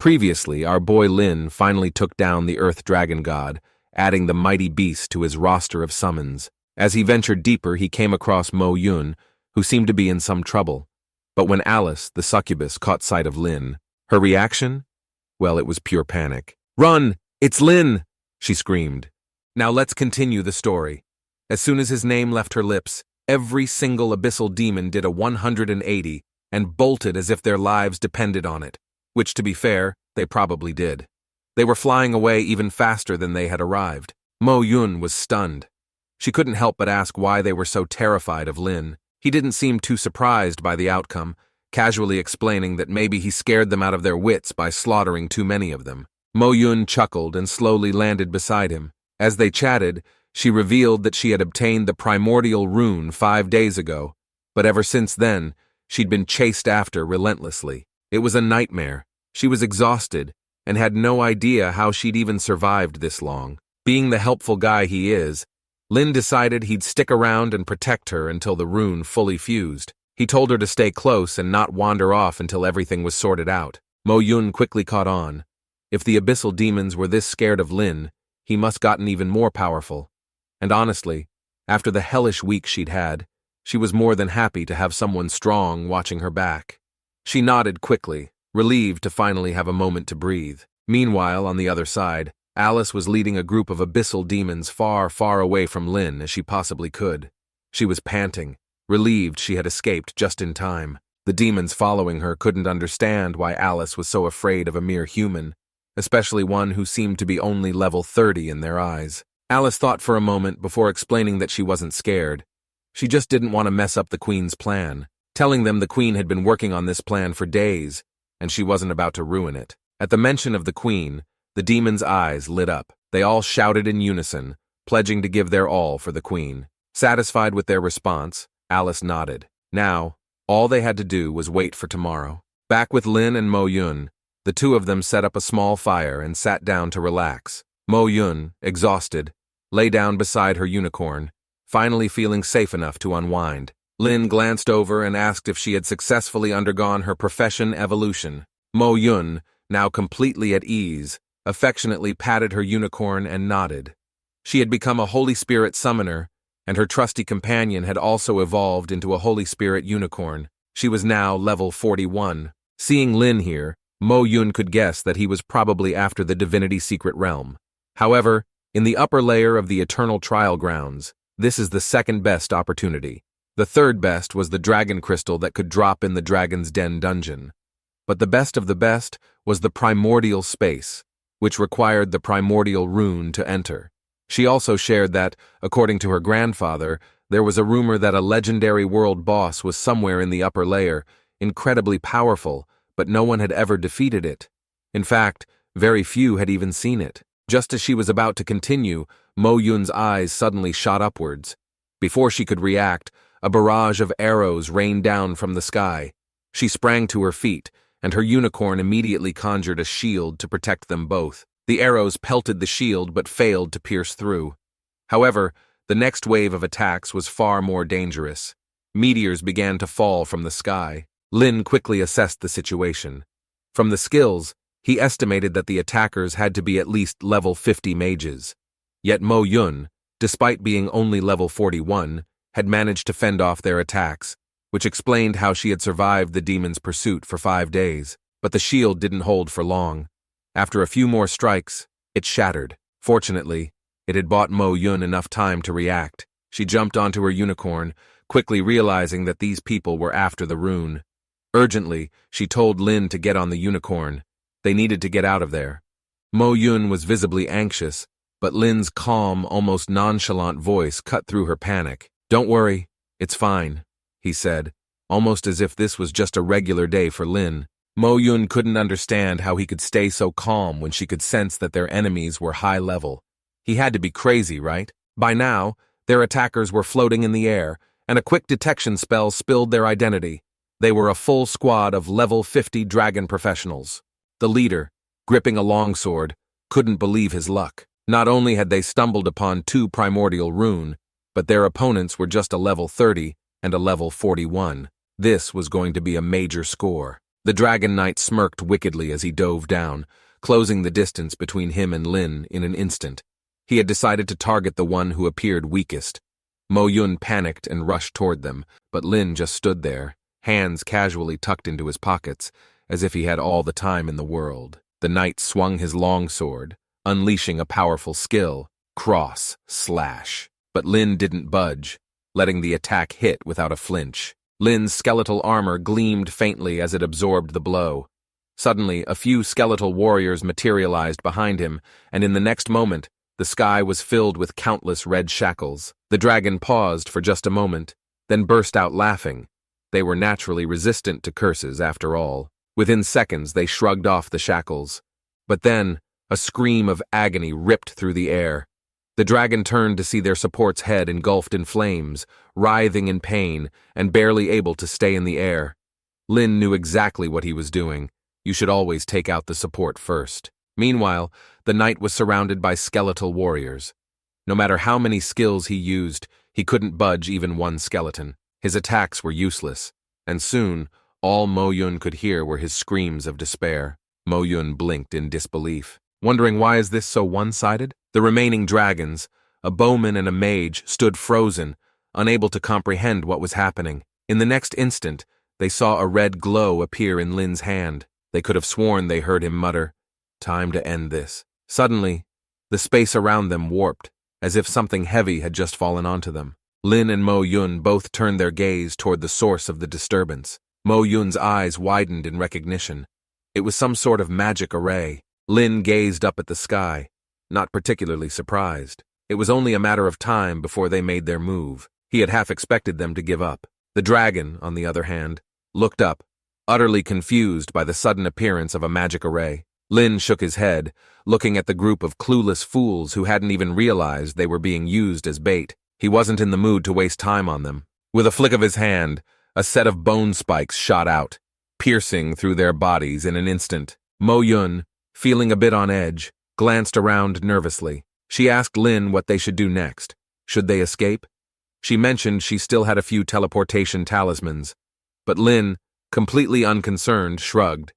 Previously, our boy Lin finally took down the Earth Dragon God, adding the mighty beast to his roster of summons. As he ventured deeper, he came across Mo Yun, who seemed to be in some trouble. But when Alice, the succubus, caught sight of Lin, her reaction? Well, it was pure panic. "Run! It's Lin!" she screamed. Now let's continue the story. As soon as his name left her lips, every single abyssal demon did a 180 and bolted as if their lives depended on it, which, to be fair, they probably did. They were flying away even faster than they had arrived. Mo Yun was stunned. She couldn't help but ask why they were so terrified of Lin. He didn't seem too surprised by the outcome, casually explaining that maybe he scared them out of their wits by slaughtering too many of them. Mo Yun chuckled and slowly landed beside him. As they chatted, she revealed that she had obtained the primordial rune 5 days ago, but ever since then, she'd been chased after relentlessly. It was a nightmare. She was exhausted and had no idea how she'd even survived this long. Being the helpful guy he is, Lin decided he'd stick around and protect her until the rune fully fused. He told her to stay close and not wander off until everything was sorted out. Mo Yun quickly caught on. If the abyssal demons were this scared of Lin, he must gotten even more powerful. And honestly, after the hellish week she'd had, she was more than happy to have someone strong watching her back. She nodded quickly, relieved to finally have a moment to breathe. Meanwhile, on the other side, Alice was leading a group of abyssal demons far, far away from Lin as she possibly could. She was panting, relieved she had escaped just in time. The demons following her couldn't understand why Alice was so afraid of a mere human, especially one who seemed to be only level 30 in their eyes. Alice thought for a moment before explaining that she wasn't scared. She just didn't want to mess up the Queen's plan, telling them the Queen had been working on this plan for days, and she wasn't about to ruin it. At the mention of the Queen, the demons' eyes lit up. They all shouted in unison, pledging to give their all for the Queen. Satisfied with their response, Alice nodded. Now, all they had to do was wait for tomorrow. Back with Lin and Mo Yun, the two of them set up a small fire and sat down to relax. Mo Yun, exhausted, lay down beside her unicorn, finally feeling safe enough to unwind. Lin glanced over and asked if she had successfully undergone her profession evolution. Mo Yun, now completely at ease, affectionately patted her unicorn and nodded. She had become a Holy Spirit summoner, and her trusty companion had also evolved into a Holy Spirit unicorn. She was now level 41. Seeing Lin here, Mo Yun could guess that he was probably after the Divinity Secret Realm. However, in the upper layer of the Eternal Trial Grounds, this is the second best opportunity. The third best was the dragon crystal that could drop in the Dragon's Den dungeon. But the best of the best was the primordial space, which required the primordial rune to enter. She also shared that, according to her grandfather, there was a rumor that a legendary world boss was somewhere in the upper layer, incredibly powerful, but no one had ever defeated it. In fact, very few had even seen it. Just as she was about to continue, Mo Yun's eyes suddenly shot upwards. Before she could react, a barrage of arrows rained down from the sky. She sprang to her feet, and her unicorn immediately conjured a shield to protect them both. The arrows pelted the shield but failed to pierce through. However, the next wave of attacks was far more dangerous. Meteors began to fall from the sky. Lin quickly assessed the situation. From the skills, he estimated that the attackers had to be at least level 50 mages. Yet Mo Yun, despite being only level 41, had managed to fend off their attacks, which explained how she had survived the demon's pursuit for 5 days. But the shield didn't hold for long. After a few more strikes, it shattered. Fortunately, it had bought Mo Yun enough time to react. She jumped onto her unicorn, quickly realizing that these people were after the rune. Urgently, she told Lin to get on the unicorn. They needed to get out of there. Mo Yun was visibly anxious, but Lin's calm, almost nonchalant voice cut through her panic. "Don't worry, it's fine," he said, almost as if this was just a regular day for Lin. Mo Yun couldn't understand how he could stay so calm when she could sense that their enemies were high level. He had to be crazy, right? By now, their attackers were floating in the air, and a quick detection spell spilled their identity. They were a full squad of level 50 dragon professionals. The leader, gripping a longsword, couldn't believe his luck. Not only had they stumbled upon 2 primordial rune, but their opponents were just a level 30 and a level 41. This was going to be a major score. The Dragon Knight smirked wickedly as he dove down, closing the distance between him and Lin in an instant. He had decided to target the one who appeared weakest. Mo Yun panicked and rushed toward them, but Lin just stood there, hands casually tucked into his pockets, as if he had all the time in the world. The knight swung his longsword, unleashing a powerful skill, cross, slash. But Lin didn't budge, letting the attack hit without a flinch. Lin's skeletal armor gleamed faintly as it absorbed the blow. Suddenly, a few skeletal warriors materialized behind him, and in the next moment, the sky was filled with countless red shackles. The dragon paused for just a moment, then burst out laughing. They were naturally resistant to curses, after all. Within seconds, they shrugged off the shackles. But then, a scream of agony ripped through the air. The dragon turned to see their support's head engulfed in flames, writhing in pain, and barely able to stay in the air. Lin knew exactly what he was doing. You should always take out the support first. Meanwhile, the knight was surrounded by skeletal warriors. No matter how many skills he used, he couldn't budge even one skeleton. His attacks were useless, and soon, all Mo Yun could hear were his screams of despair. Mo Yun blinked in disbelief, wondering why is this so one-sided? The remaining dragons, a bowman and a mage, stood frozen, unable to comprehend what was happening. In the next instant, they saw a red glow appear in Lin's hand. They could have sworn they heard him mutter, "Time to end this." Suddenly, the space around them warped, as if something heavy had just fallen onto them. Lin and Mo Yun both turned their gaze toward the source of the disturbance. Mo Yun's eyes widened in recognition. It was some sort of magic array. Lin gazed up at the sky, not particularly surprised. It was only a matter of time before they made their move. He had half expected them to give up. The dragon, on the other hand, looked up, utterly confused by the sudden appearance of a magic array. Lin shook his head, looking at the group of clueless fools who hadn't even realized they were being used as bait. He wasn't in the mood to waste time on them. With a flick of his hand, a set of bone spikes shot out, piercing through their bodies in an instant. Mo Yun, feeling a bit on edge, glanced around nervously. She asked Lin what they should do next. Should they escape? She mentioned she still had a few teleportation talismans. But Lin, completely unconcerned, shrugged.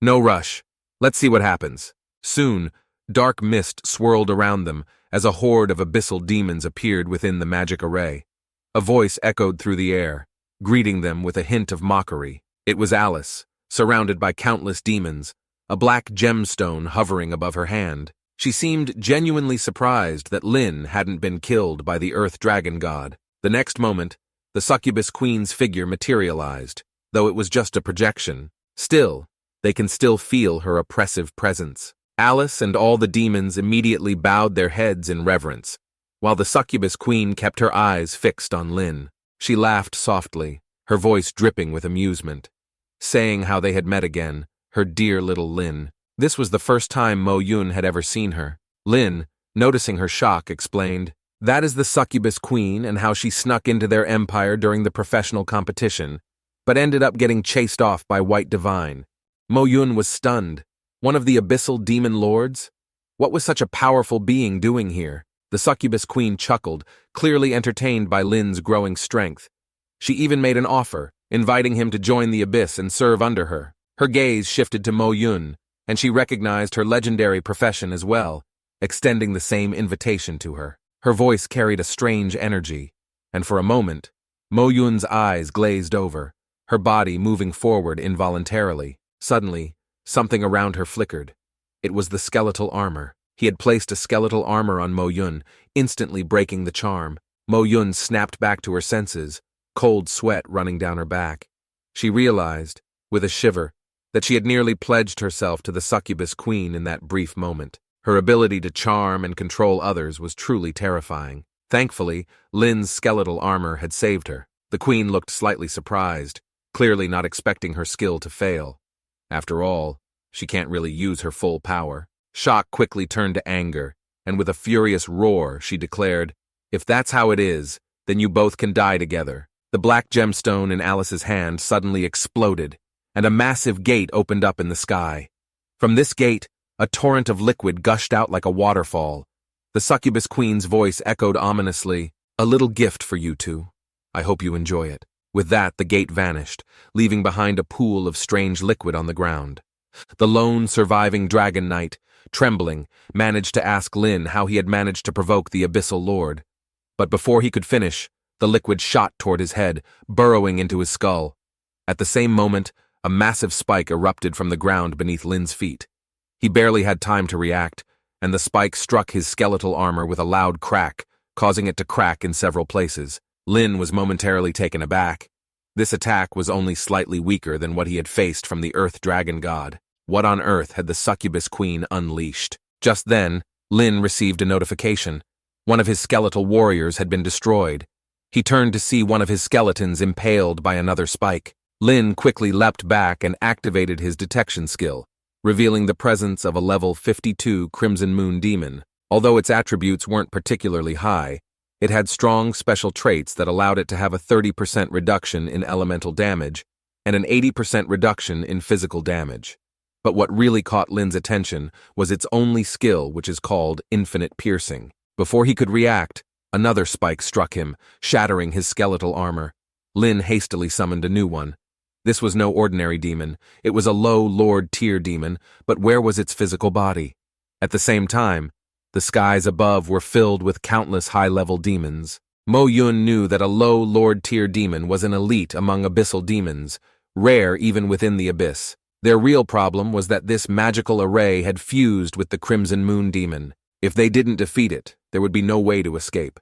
No rush. Let's see what happens. Soon, dark mist swirled around them as a horde of abyssal demons appeared within the magic array. A voice echoed through the air, greeting them with a hint of mockery. It was Alice, surrounded by countless demons, a black gemstone hovering above her hand. She seemed genuinely surprised that Lin hadn't been killed by the Earth Dragon God. The next moment, the succubus queen's figure materialized, though it was just a projection. Still, they can still feel her oppressive presence. Alice and all the demons immediately bowed their heads in reverence, while the succubus queen kept her eyes fixed on Lin. She laughed softly, her voice dripping with amusement, saying how they had met again, her dear little Lin. This was the first time Mo Yun had ever seen her. Lin, noticing her shock, explained, "That is the succubus queen and how she snuck into their empire during the professional competition, but ended up getting chased off by White Divine." Mo Yun was stunned. One of the abyssal demon lords? What was such a powerful being doing here? The succubus queen chuckled, clearly entertained by Lin's growing strength. She even made an offer, inviting him to join the abyss and serve under her. Her gaze shifted to Mo Yun, and she recognized her legendary profession as well, extending the same invitation to her. Her voice carried a strange energy, and for a moment, Mo Yun's eyes glazed over, her body moving forward involuntarily. Suddenly, something around her flickered. It was the skeletal armor. He had placed a skeletal armor on Mo Yun, instantly breaking the charm. Mo Yun snapped back to her senses, cold sweat running down her back. She realized, with a shiver, that she had nearly pledged herself to the succubus queen in that brief moment. Her ability to charm and control others was truly terrifying. Thankfully, Lin's skeletal armor had saved her. The queen looked slightly surprised, clearly not expecting her skill to fail. After all, she can't really use her full power. Shock quickly turned to anger, and with a furious roar, she declared, "If that's how it is, then you both can die together." The black gemstone in Alice's hand suddenly exploded, and a massive gate opened up in the sky. From this gate, a torrent of liquid gushed out like a waterfall. The succubus queen's voice echoed ominously, "A little gift for you two. I hope you enjoy it." With that, the gate vanished, leaving behind a pool of strange liquid on the ground. The lone surviving Dragon Knight, trembling, managed to ask Lin how he had managed to provoke the Abyssal Lord. But before he could finish, the liquid shot toward his head, burrowing into his skull. At the same moment, a massive spike erupted from the ground beneath Lin's feet. He barely had time to react, and the spike struck his skeletal armor with a loud crack, causing it to crack in several places. Lin was momentarily taken aback. This attack was only slightly weaker than what he had faced from the Earth Dragon God. What on earth had the Succubus Queen unleashed? Just then, Lin received a notification. One of his skeletal warriors had been destroyed. He turned to see one of his skeletons impaled by another spike. Lin quickly leapt back and activated his detection skill, revealing the presence of a level 52 Crimson Moon demon. Although its attributes weren't particularly high, it had strong special traits that allowed it to have a 30% reduction in elemental damage and an 80% reduction in physical damage. But what really caught Lin's attention was its only skill, which is called Infinite Piercing. Before he could react, another spike struck him, shattering his skeletal armor. Lin hastily summoned a new one. This was no ordinary demon. It was a low Lord tier demon, but where was its physical body? At the same time, the skies above were filled with countless high-level demons. Mo Yun knew that a low Lord tier demon was an elite among abyssal demons, rare even within the abyss. Their real problem was that this magical array had fused with the Crimson Moon demon. If they didn't defeat it, there would be no way to escape.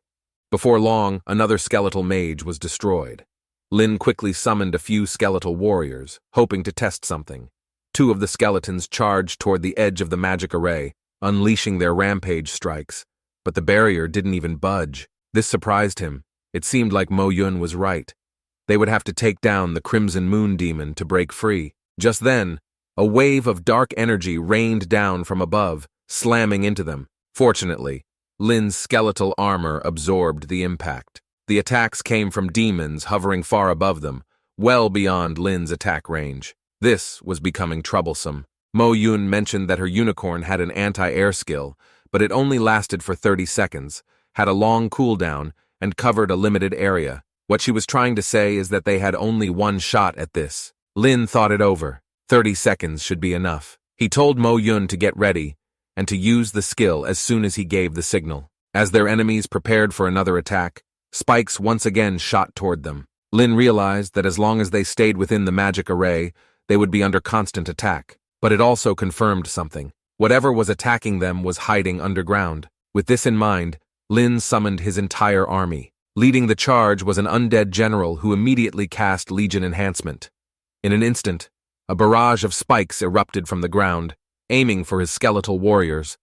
Before long, another skeletal mage was destroyed. Lin quickly summoned a few skeletal warriors, hoping to test something. Two of the skeletons charged toward the edge of the magic array, unleashing their rampage strikes, but the barrier didn't even budge. This surprised him. It seemed like Mo Yun was right. They would have to take down the Crimson Moon demon to break free. Just then, a wave of dark energy rained down from above, slamming into them. Fortunately, Lin's skeletal armor absorbed the impact. The attacks came from demons hovering far above them, well beyond Lin's attack range. This was becoming troublesome. Mo Yun mentioned that her unicorn had an anti-air skill, but it only lasted for 30 seconds, had a long cooldown, and covered a limited area. What she was trying to say is that they had only one shot at this. Lin thought it over. 30 seconds should be enough. He told Mo Yun to get ready and to use the skill as soon as he gave the signal. As their enemies prepared for another attack, spikes once again shot toward them. Lin realized that as long as they stayed within the magic array, they would be under constant attack. But it also confirmed something. Whatever was attacking them was hiding underground. With this in mind, Lin summoned his entire army. Leading the charge was an undead general who immediately cast Legion Enhancement. In an instant, a barrage of spikes erupted from the ground, aiming for his skeletal warriors.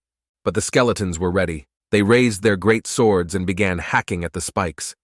But the skeletons were ready. They raised their great swords and began hacking at the spikes.